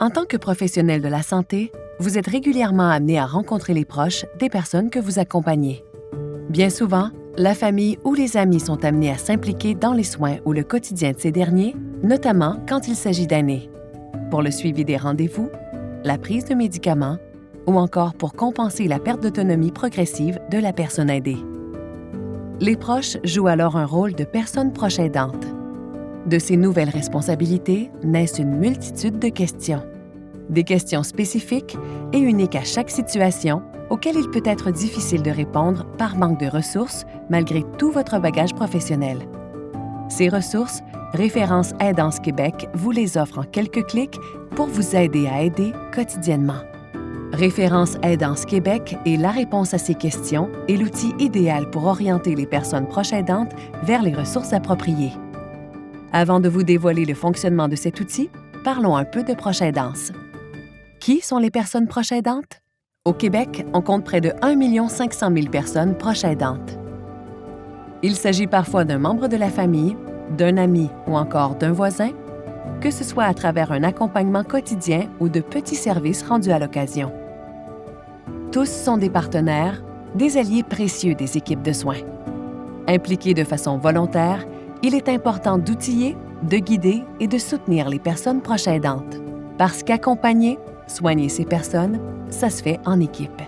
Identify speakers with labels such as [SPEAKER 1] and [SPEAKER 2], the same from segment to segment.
[SPEAKER 1] En tant que professionnel de la santé, vous êtes régulièrement amené à rencontrer les proches des personnes que vous accompagnez. Bien souvent, la famille ou les amis sont amenés à s'impliquer dans les soins ou le quotidien de ces derniers, notamment quand il s'agit d'aînés, pour le suivi des rendez-vous, la prise de médicaments ou encore pour compenser la perte d'autonomie progressive de la personne aidée. Les proches jouent alors un rôle de personne proche aidante. De ces nouvelles responsabilités naissent une multitude de questions. Des questions spécifiques et uniques à chaque situation auxquelles il peut être difficile de répondre par manque de ressources malgré tout votre bagage professionnel. Ces ressources, Référence Aidance Québec vous les offre en quelques clics pour vous aider à aider quotidiennement. Référence Aidance Québec est la réponse à ces questions et l'outil idéal pour orienter les personnes proches aidantes vers les ressources appropriées. Avant de vous dévoiler le fonctionnement de cet outil, parlons un peu de proche aidance. Qui sont les personnes proches aidantes? Au Québec, on compte près de 1 500 000 personnes proches aidantes. Il s'agit parfois d'un membre de la famille, d'un ami ou encore d'un voisin, que ce soit à travers un accompagnement quotidien ou de petits services rendus à l'occasion. Tous sont des partenaires, des alliés précieux des équipes de soins. Impliqués de façon volontaire, il est important d'outiller, de guider et de soutenir les personnes proches aidantes. Parce qu'accompagner, soigner ces personnes, ça se fait en équipe.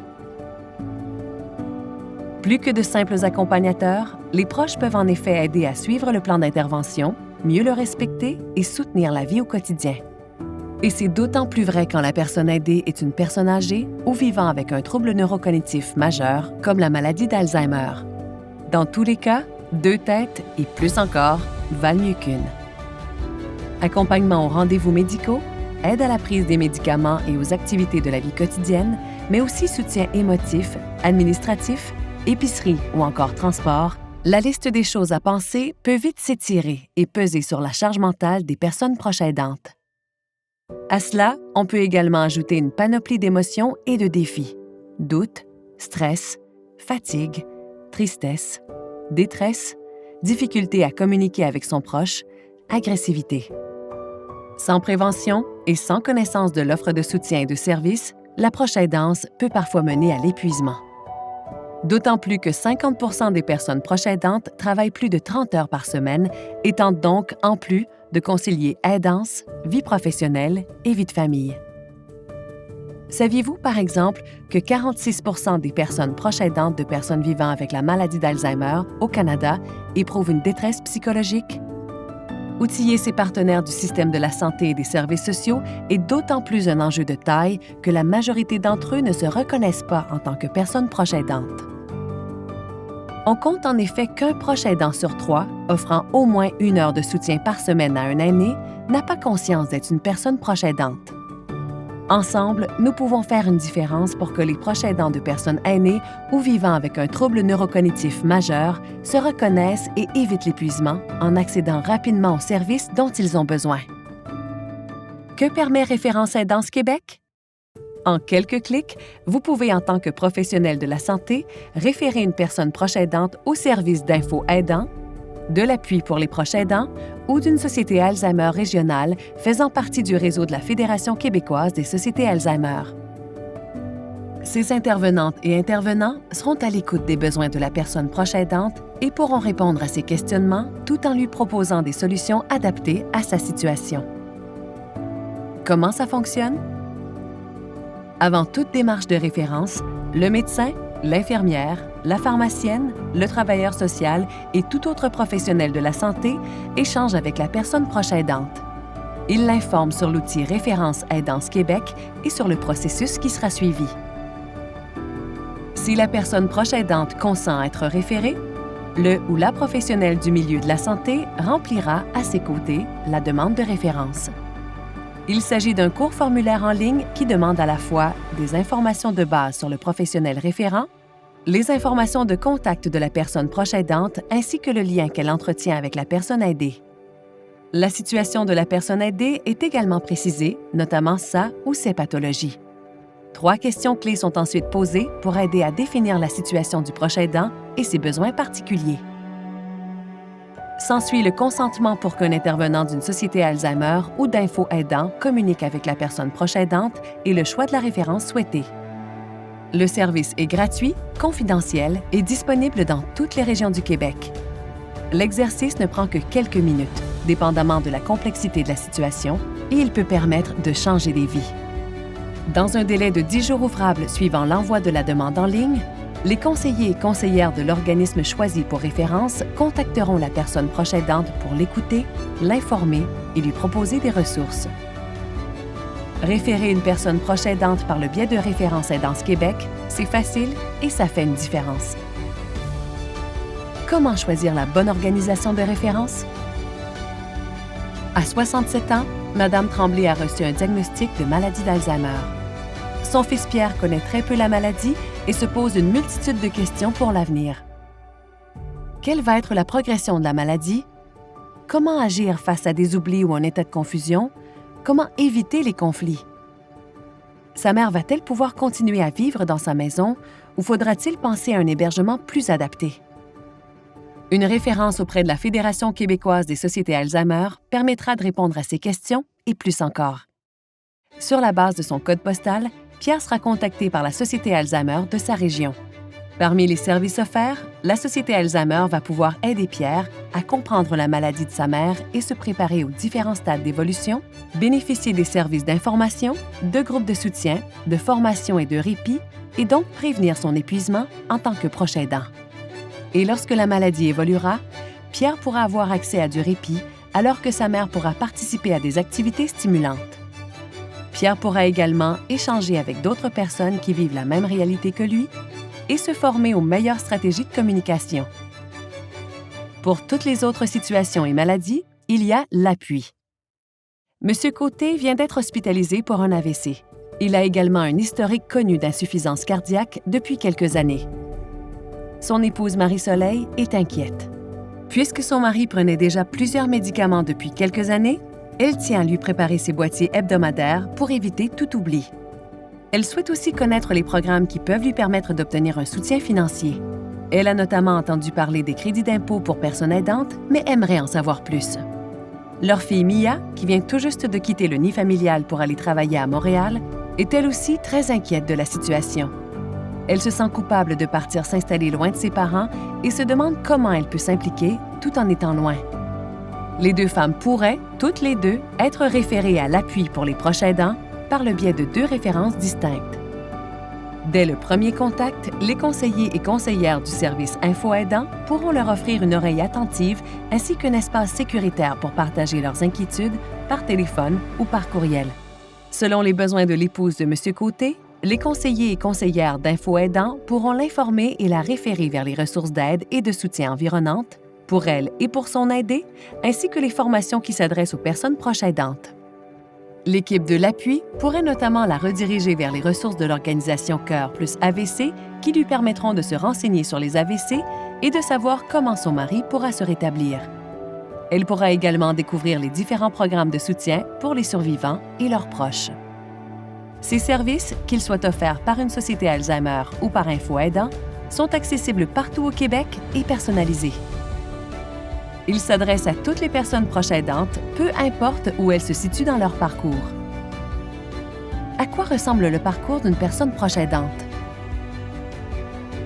[SPEAKER 1] Plus que de simples accompagnateurs, les proches peuvent en effet aider à suivre le plan d'intervention, mieux le respecter et soutenir la vie au quotidien. Et c'est d'autant plus vrai quand la personne aidée est une personne âgée ou vivant avec un trouble neurocognitif majeur comme la maladie d'Alzheimer. Dans tous les cas, 2 têtes et plus encore valent mieux qu'une. Accompagnement aux rendez-vous médicaux, aide à la prise des médicaments et aux activités de la vie quotidienne, mais aussi soutien émotif, administratif, épicerie ou encore transport, la liste des choses à penser peut vite s'étirer et peser sur la charge mentale des personnes proches aidantes. À cela, on peut également ajouter une panoplie d'émotions et de défis. Doute, stress, fatigue, tristesse, détresse, difficulté à communiquer avec son proche, agressivité. Sans prévention et sans connaissance de l'offre de soutien et de services, la proche aidance peut parfois mener à l'épuisement. D'autant plus que 50 % des personnes proches aidantes travaillent plus de 30 heures par semaine et tentent donc, en plus, de concilier aidance, vie professionnelle et vie de famille. Saviez-vous, par exemple, que 46 % des personnes proches aidantes de personnes vivant avec la maladie d'Alzheimer au Canada éprouvent une détresse psychologique? Outiller ses partenaires du système de la santé et des services sociaux est d'autant plus un enjeu de taille que la majorité d'entre eux ne se reconnaissent pas en tant que personnes proches aidantes. On compte en effet qu'un proche aidant sur 3, offrant au moins 1 heure de soutien par semaine à un aîné, n'a pas conscience d'être une personne proche aidante. Ensemble, nous pouvons faire une différence pour que les proches aidants de personnes aînées ou vivant avec un trouble neurocognitif majeur se reconnaissent et évitent l'épuisement en accédant rapidement aux services dont ils ont besoin. Que permet Référence Aidance Québec? En quelques clics, vous pouvez, en tant que professionnel de la santé, référer une personne proche aidante au service d'info aidant, de l'appui pour les proches aidants ou d'une société Alzheimer régionale faisant partie du réseau de la Fédération québécoise des sociétés Alzheimer. Ces intervenantes et intervenants seront à l'écoute des besoins de la personne proche aidante et pourront répondre à ses questionnements tout en lui proposant des solutions adaptées à sa situation. Comment ça fonctionne? Avant toute démarche de référence, le médecin, l'infirmière, la pharmacienne, le travailleur social et tout autre professionnel de la santé échangent avec la personne proche aidante. Il l'informe sur l'outil Référence Aidance Québec et sur le processus qui sera suivi. Si la personne proche aidante consent à être référée, le ou la professionnelle du milieu de la santé remplira à ses côtés la demande de référence. Il s'agit d'un court formulaire en ligne qui demande à la fois des informations de base sur le professionnel référent, les informations de contact de la personne proche aidante ainsi que le lien qu'elle entretient avec la personne aidée. La situation de la personne aidée est également précisée, notamment sa ou ses pathologies. 3 questions clés sont ensuite posées pour aider à définir la situation du proche aidant et ses besoins particuliers. S'ensuit le consentement pour qu'un intervenant d'une société Alzheimer ou d'Info Aidant communique avec la personne proche aidante et le choix de la référence souhaitée. Le service est gratuit, confidentiel et disponible dans toutes les régions du Québec. L'exercice ne prend que quelques minutes, dépendamment de la complexité de la situation, et il peut permettre de changer des vies. Dans un délai de 10 jours ouvrables suivant l'envoi de la demande en ligne, les conseillers et conseillères de l'organisme choisi pour référence contacteront la personne proche aidante pour l'écouter, l'informer et lui proposer des ressources. Référer une personne proche aidante par le biais de Référence Aidance Québec, c'est facile et ça fait une différence. Comment choisir la bonne organisation de référence? À 67 ans, Mme Tremblay a reçu un diagnostic de maladie d'Alzheimer. Son fils Pierre connaît très peu la maladie et se pose une multitude de questions pour l'avenir. Quelle va être la progression de la maladie? Comment agir face à des oublis ou un état de confusion? Comment éviter les conflits? Sa mère va-t-elle pouvoir continuer à vivre dans sa maison ou faudra-t-il penser à un hébergement plus adapté? Une référence auprès de la Fédération québécoise des sociétés Alzheimer permettra de répondre à ces questions et plus encore. Sur la base de son code postal, Pierre sera contacté par la Société Alzheimer de sa région. Parmi les services offerts, la Société Alzheimer va pouvoir aider Pierre à comprendre la maladie de sa mère et se préparer aux différents stades d'évolution, bénéficier des services d'information, de groupes de soutien, de formation et de répit, et donc prévenir son épuisement en tant que proche aidant. Et lorsque la maladie évoluera, Pierre pourra avoir accès à du répit alors que sa mère pourra participer à des activités stimulantes. Pierre pourra également échanger avec d'autres personnes qui vivent la même réalité que lui et se former aux meilleures stratégies de communication. Pour toutes les autres situations et maladies, il y a l'appui. M. Côté vient d'être hospitalisé pour un AVC. Il a également un historique connu d'insuffisance cardiaque depuis quelques années. Son épouse Marie-Soleil est inquiète. Puisque son mari prenait déjà plusieurs médicaments depuis quelques années, elle tient à lui préparer ses boîtiers hebdomadaires pour éviter tout oubli. Elle souhaite aussi connaître les programmes qui peuvent lui permettre d'obtenir un soutien financier. Elle a notamment entendu parler des crédits d'impôt pour personnes aidantes, mais aimerait en savoir plus. Leur fille Mia, qui vient tout juste de quitter le nid familial pour aller travailler à Montréal, est elle aussi très inquiète de la situation. Elle se sent coupable de partir s'installer loin de ses parents et se demande comment elle peut s'impliquer tout en étant loin. Les deux femmes pourraient, toutes les deux, être référées à l'appui pour les proches aidants par le biais de 2 références distinctes. Dès le premier contact, les conseillers et conseillères du service Info Aidant pourront leur offrir une oreille attentive ainsi qu'un espace sécuritaire pour partager leurs inquiétudes par téléphone ou par courriel. Selon les besoins de l'épouse de M. Côté, les conseillers et conseillères d'Info Aidant pourront l'informer et la référer vers les ressources d'aide et de soutien environnantes, pour elle et pour son aidé, ainsi que les formations qui s'adressent aux personnes proches aidantes. L'équipe de l'appui pourrait notamment la rediriger vers les ressources de l'organisation Cœur plus AVC qui lui permettront de se renseigner sur les AVC et de savoir comment son mari pourra se rétablir. Elle pourra également découvrir les différents programmes de soutien pour les survivants et leurs proches. Ces services, qu'ils soient offerts par une société Alzheimer ou par Info Aidant, sont accessibles partout au Québec et personnalisés. Ils s'adressent à toutes les personnes proches aidantes, peu importe où elles se situent dans leur parcours. À quoi ressemble le parcours d'une personne proche aidante?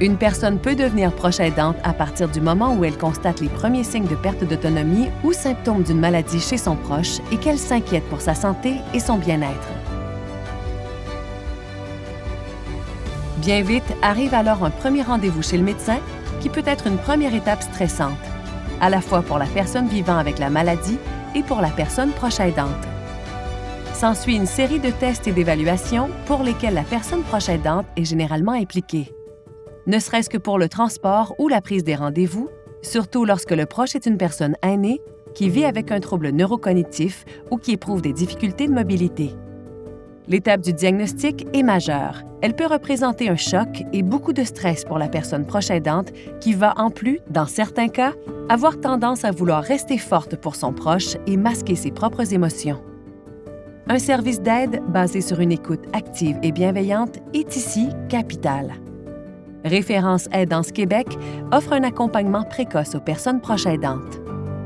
[SPEAKER 1] Une personne peut devenir proche aidante à partir du moment où elle constate les premiers signes de perte d'autonomie ou symptômes d'une maladie chez son proche et qu'elle s'inquiète pour sa santé et son bien-être. Bien vite, arrive alors un premier rendez-vous chez le médecin qui peut être une première étape stressante, à la fois pour la personne vivant avec la maladie et pour la personne proche aidante. S'ensuit une série de tests et d'évaluations pour lesquels la personne proche aidante est généralement impliquée. Ne serait-ce que pour le transport ou la prise des rendez-vous, surtout lorsque le proche est une personne aînée qui vit avec un trouble neurocognitif ou qui éprouve des difficultés de mobilité. L'étape du diagnostic est majeure. Elle peut représenter un choc et beaucoup de stress pour la personne proche aidante qui va en plus, dans certains cas, avoir tendance à vouloir rester forte pour son proche et masquer ses propres émotions. Un service d'aide basé sur une écoute active et bienveillante est ici capital. Référence Aidance Québec offre un accompagnement précoce aux personnes proches aidantes.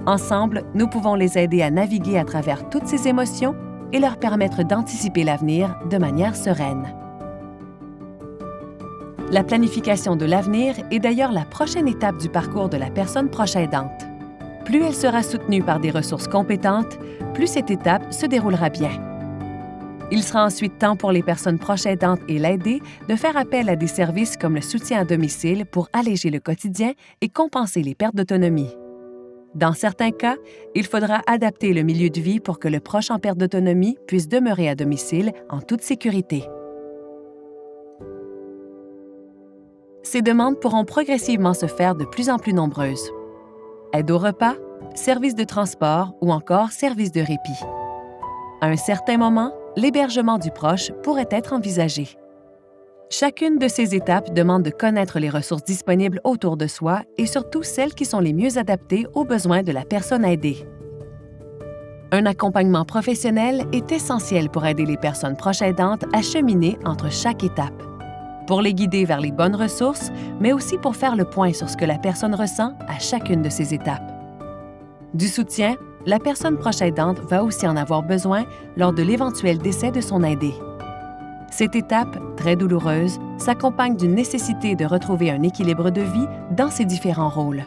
[SPEAKER 1] Ensemble, nous pouvons les aider à naviguer à travers toutes ces émotions et leur permettre d'anticiper l'avenir de manière sereine. La planification de l'avenir est d'ailleurs la prochaine étape du parcours de la personne proche aidante. Plus elle sera soutenue par des ressources compétentes, plus cette étape se déroulera bien. Il sera ensuite temps pour les personnes proches aidantes et l'aidé de faire appel à des services comme le soutien à domicile pour alléger le quotidien et compenser les pertes d'autonomie. Dans certains cas, il faudra adapter le milieu de vie pour que le proche en perte d'autonomie puisse demeurer à domicile en toute sécurité. Ces demandes pourront progressivement se faire de plus en plus nombreuses. Aide au repas, services de transport ou encore services de répit. À un certain moment, l'hébergement du proche pourrait être envisagé. Chacune de ces étapes demande de connaître les ressources disponibles autour de soi et surtout celles qui sont les mieux adaptées aux besoins de la personne aidée. Un accompagnement professionnel est essentiel pour aider les personnes proches aidantes à cheminer entre chaque étape, pour les guider vers les bonnes ressources, mais aussi pour faire le point sur ce que la personne ressent à chacune de ces étapes. Du soutien, la personne proche aidante va aussi en avoir besoin lors de l'éventuel décès de son aidé. Cette étape, très douloureuse, s'accompagne d'une nécessité de retrouver un équilibre de vie dans ses différents rôles.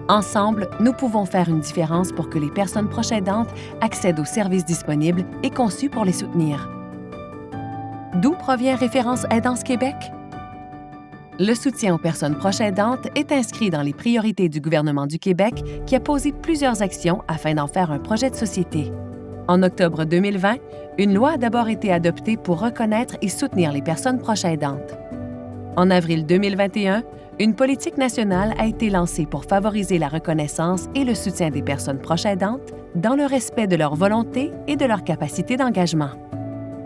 [SPEAKER 1] Ensemble, nous pouvons faire une différence pour que les personnes proches aidantes accèdent aux services disponibles et conçus pour les soutenir. D'où provient Référence Aidance Québec? Le soutien aux personnes proches aidantes est inscrit dans les priorités du gouvernement du Québec qui a posé plusieurs actions afin d'en faire un projet de société. En octobre 2020, une loi a d'abord été adoptée pour reconnaître et soutenir les personnes proches aidantes. En avril 2021, une politique nationale a été lancée pour favoriser la reconnaissance et le soutien des personnes proches aidantes dans le respect de leur volonté et de leur capacité d'engagement.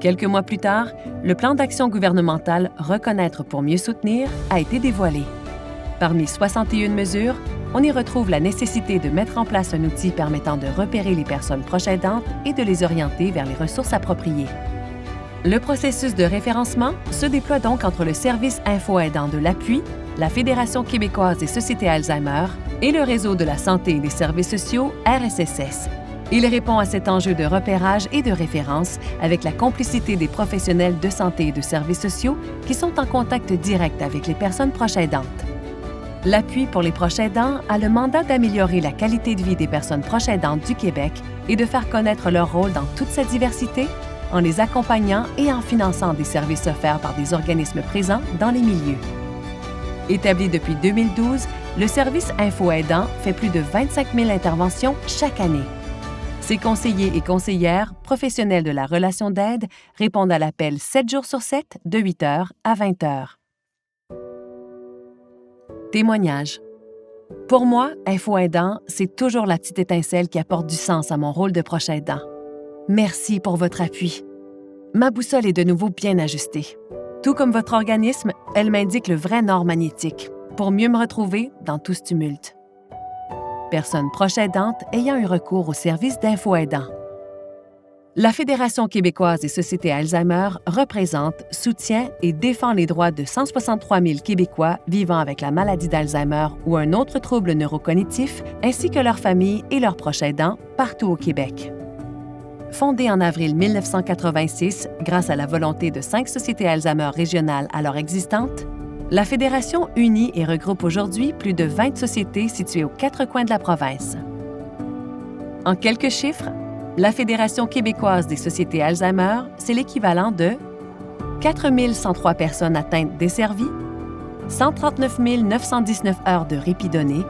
[SPEAKER 1] Quelques mois plus tard, le plan d'action gouvernemental Reconnaître pour mieux soutenir a été dévoilé. Parmi 61 mesures, on y retrouve la nécessité de mettre en place un outil permettant de repérer les personnes proches aidantes et de les orienter vers les ressources appropriées. Le processus de référencement se déploie donc entre le service info-aidant de l'Appui, la Fédération québécoise des sociétés Alzheimer et le Réseau de la santé et des services sociaux, RSSS. Il répond à cet enjeu de repérage et de référence avec la complicité des professionnels de santé et de services sociaux qui sont en contact direct avec les personnes proches aidantes. L'Appui pour les proches aidants a le mandat d'améliorer la qualité de vie des personnes proches aidantes du Québec et de faire connaître leur rôle dans toute sa diversité en les accompagnant et en finançant des services offerts par des organismes présents dans les milieux. Établi depuis 2012, le service info-aidant fait plus de 25 000 interventions chaque année. Ses conseillers et conseillères, professionnels de la relation d'aide, répondent à l'appel 7 jours sur 7, de 8 h à 20 h. Témoignage. Pour moi, info-aidant, c'est toujours la petite étincelle qui apporte du sens à mon rôle de proche aidant. Merci pour votre appui. Ma boussole est de nouveau bien ajustée. Tout comme votre organisme, elle m'indique le vrai nord magnétique pour mieux me retrouver dans tout ce tumulte. Personne proche aidante ayant eu recours au service d'info-aidant. La Fédération québécoise des sociétés Alzheimer représente, soutient et défend les droits de 163 000 Québécois vivant avec la maladie d'Alzheimer ou un autre trouble neurocognitif, ainsi que leurs familles et leurs proches aidants partout au Québec. Fondée en avril 1986 grâce à la volonté de 5 sociétés Alzheimer régionales alors existantes, la Fédération unit et regroupe aujourd'hui plus de 20 sociétés situées aux 4 coins de la province. En quelques chiffres, la Fédération québécoise des sociétés Alzheimer, c'est l'équivalent de 4 103 personnes atteintes desservies, 139 919 heures de répit données,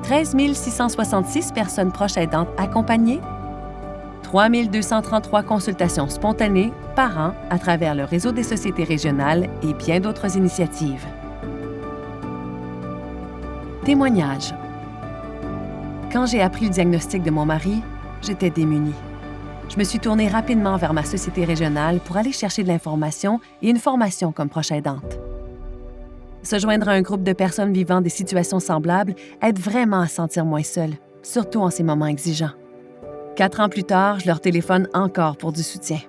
[SPEAKER 1] 13 666 personnes proches aidantes accompagnées, 3 233 consultations spontanées par an à travers le réseau des sociétés régionales et bien d'autres initiatives. Témoignage. Quand j'ai appris le diagnostic de mon mari, j'étais démunie. Je me suis tournée rapidement vers ma société régionale pour aller chercher de l'information et une formation comme proche aidante. Se joindre à un groupe de personnes vivant des situations semblables aide vraiment à se sentir moins seule, surtout en ces moments exigeants. 4 ans plus tard, je leur téléphone encore pour du soutien.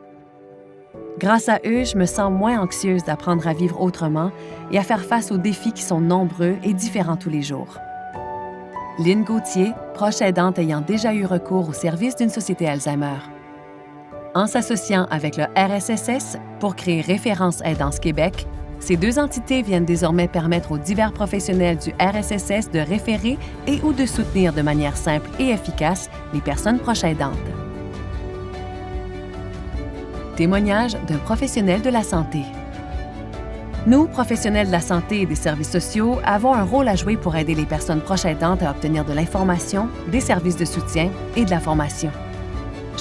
[SPEAKER 1] Grâce à eux, je me sens moins anxieuse d'apprendre à vivre autrement et à faire face aux défis qui sont nombreux et différents tous les jours. Lynne Gauthier, proche aidante ayant déjà eu recours au service d'une société Alzheimer. En s'associant avec le RSSS pour créer Référence Aidance Québec, ces deux entités viennent désormais permettre aux divers professionnels du RSSS de référer et ou de soutenir de manière simple et efficace les personnes proches aidantes. Témoignage d'un professionnel de la santé. Nous, professionnels de la santé et des services sociaux, avons un rôle à jouer pour aider les personnes proches aidantes à obtenir de l'information, des services de soutien et de la formation.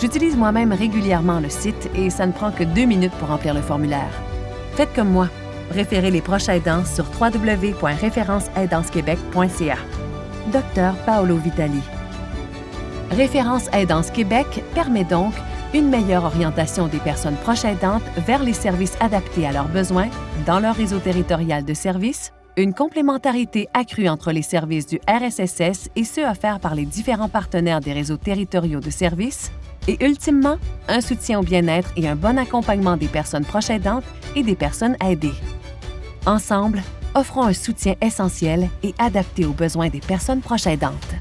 [SPEAKER 1] J'utilise moi-même régulièrement le site et ça ne prend que 2 minutes pour remplir le formulaire. Faites comme moi. Référez les proches aidants sur www.référenceaidancequebec.ca. Dr Paolo Vitali. Référence Aidance Québec permet donc une meilleure orientation des personnes proches aidantes vers les services adaptés à leurs besoins dans leur réseau territorial de services, une complémentarité accrue entre les services du RSSS et ceux offerts par les différents partenaires des réseaux territoriaux de services, et ultimement, un soutien au bien-être et un bon accompagnement des personnes proches aidantes et des personnes aidées. Ensemble, offrons un soutien essentiel et adapté aux besoins des personnes proches aidantes.